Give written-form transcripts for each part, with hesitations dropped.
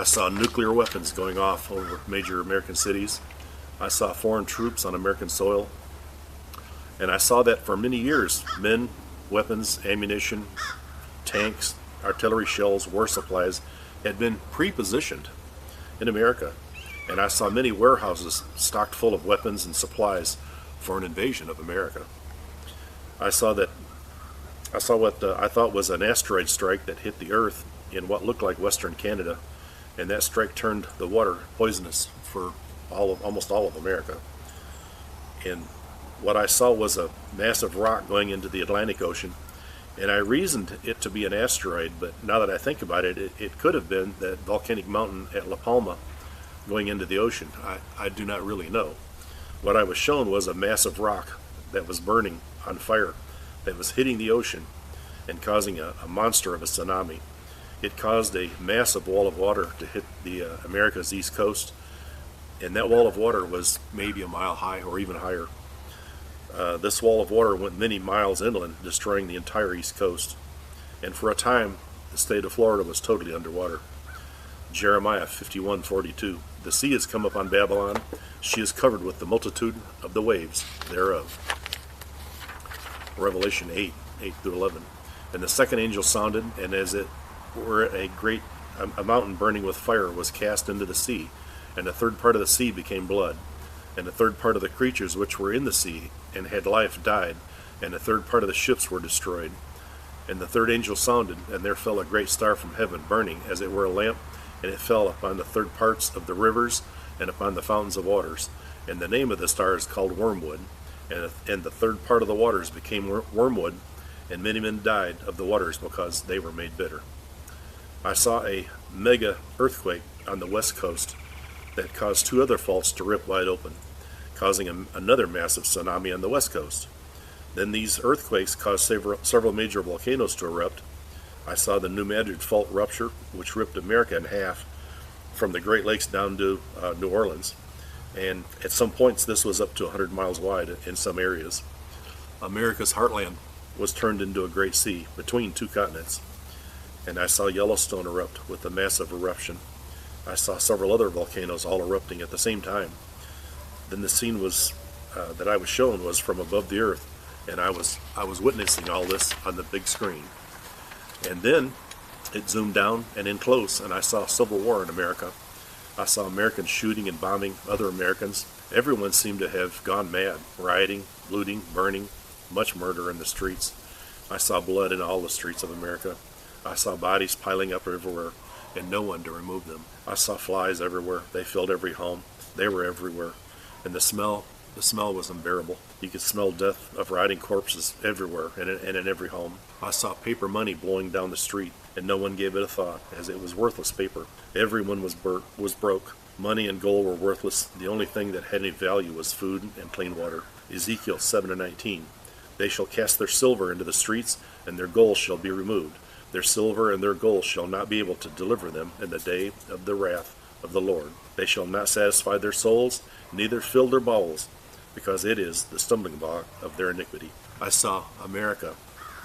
saw nuclear weapons going off over major American cities. I saw foreign troops on American soil. And I saw that for many years, men, weapons, ammunition, tanks, artillery shells, war supplies had been pre-positioned in America. And I saw many warehouses stocked full of weapons and supplies for an invasion of America. I saw what I thought was an asteroid strike that hit the Earth in what looked like Western Canada, and that strike turned the water poisonous for almost all of America. And what I saw was a massive rock going into the Atlantic Ocean, and I reasoned it to be an asteroid, but now that I think about it, it could have been that volcanic mountain at La Palma going into the ocean. I do not really know. What I was shown was a massive rock that was burning on fire, that was hitting the ocean and causing a monster of a tsunami. It caused a massive wall of water to hit the America's east coast, and that wall of water was maybe a mile high or even higher. This wall of water went many miles inland, destroying the entire east coast. And for a time, the state of Florida was totally underwater. Jeremiah 51:42. The sea has come upon Babylon. She is covered with the multitude of the waves thereof. Revelation 8:8-11. And the second angel sounded, and as it were a mountain burning with fire was cast into the sea, and a third part of the sea became blood. And a third part of the creatures which were in the sea and had life died, and a third part of the ships were destroyed. And the third angel sounded, and there fell a great star from heaven, burning as it were a lamp, and it fell upon the third parts of the rivers and upon the fountains of waters. And the name of the star is called Wormwood. And the third part of the waters became wormwood, and many men died of the waters because they were made bitter. I saw a mega earthquake on the west coast that caused two other faults to rip wide open, causing another massive tsunami on the west coast. Then these earthquakes caused several major volcanoes to erupt. I saw the New Madrid Fault rupture, which ripped America in half from the Great Lakes down to New Orleans. And at some points this was up to 100 miles wide in some areas. America's heartland was turned into a great sea between two continents. And I saw Yellowstone erupt with a massive eruption. I saw several other volcanoes all erupting at the same time. Then the scene that I was shown was from above the earth, and I was witnessing all this on the big screen. And then it zoomed down and in close, and I saw civil war in America. I saw Americans shooting and bombing other Americans. Everyone seemed to have gone mad, rioting, looting, burning, much murder in the streets. I saw blood in all the streets of America. I saw bodies piling up everywhere, and no one to remove them. I saw flies everywhere. They filled every home. They were everywhere. And the smell was unbearable. You could smell death of rotting corpses everywhere and in every home. I saw paper money blowing down the street, and no one gave it a thought, as it was worthless paper. Everyone was broke. Money and gold were worthless. The only thing that had any value was food and clean water. Ezekiel 7:19. They shall cast their silver into the streets, and their gold shall be removed. Their silver and their gold shall not be able to deliver them in the day of the wrath of the Lord. They shall not satisfy their souls, neither fill their bowels, because it is the stumbling block of their iniquity. I saw America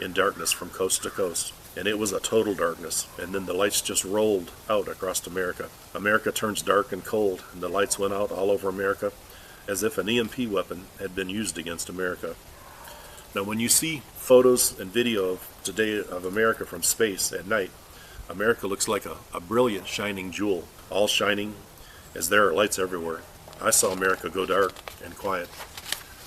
in darkness from coast to coast, and it was a total darkness, and then the lights just rolled out across America. America turns dark and cold, and the lights went out all over America, as if an EMP weapon had been used against America. Now, when you see photos and video of today of America from space at night, America looks like a brilliant shining jewel, all shining as there are lights everywhere. I saw America go dark and quiet,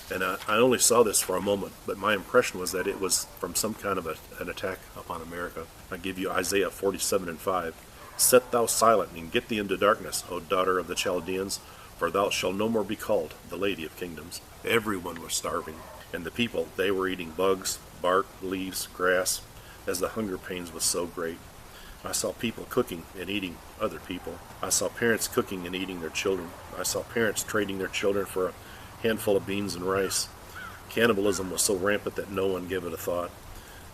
and I only saw this for a moment, but my impression was that it was from some kind of an attack upon America. I give you Isaiah 47:5. Set thou silent and get thee into darkness, O daughter of the Chaldeans, for thou shalt no more be called the Lady of Kingdoms. Everyone was starving, and the people, they were eating bugs, bark, leaves, grass, as the hunger pains was so great. I saw people cooking and eating other people. I saw parents cooking and eating their children. I saw parents trading their children for a handful of beans and rice. Cannibalism was so rampant that no one gave it a thought,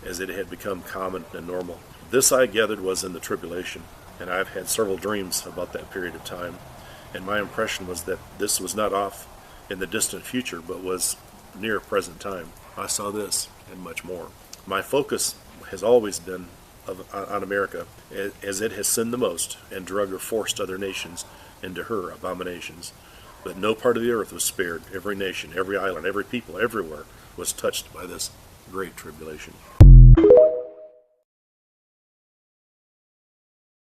as it had become common and normal. This, I gathered, was in the tribulation, and I've had several dreams about that period of time, and my impression was that this was not off in the distant future, but was near present time. I saw this and much more. My focus has always been on America, as it has sinned the most, and drug or forced other nations into her abominations. But no part of the earth was spared. Every nation, every island, every people, everywhere was touched by this great tribulation.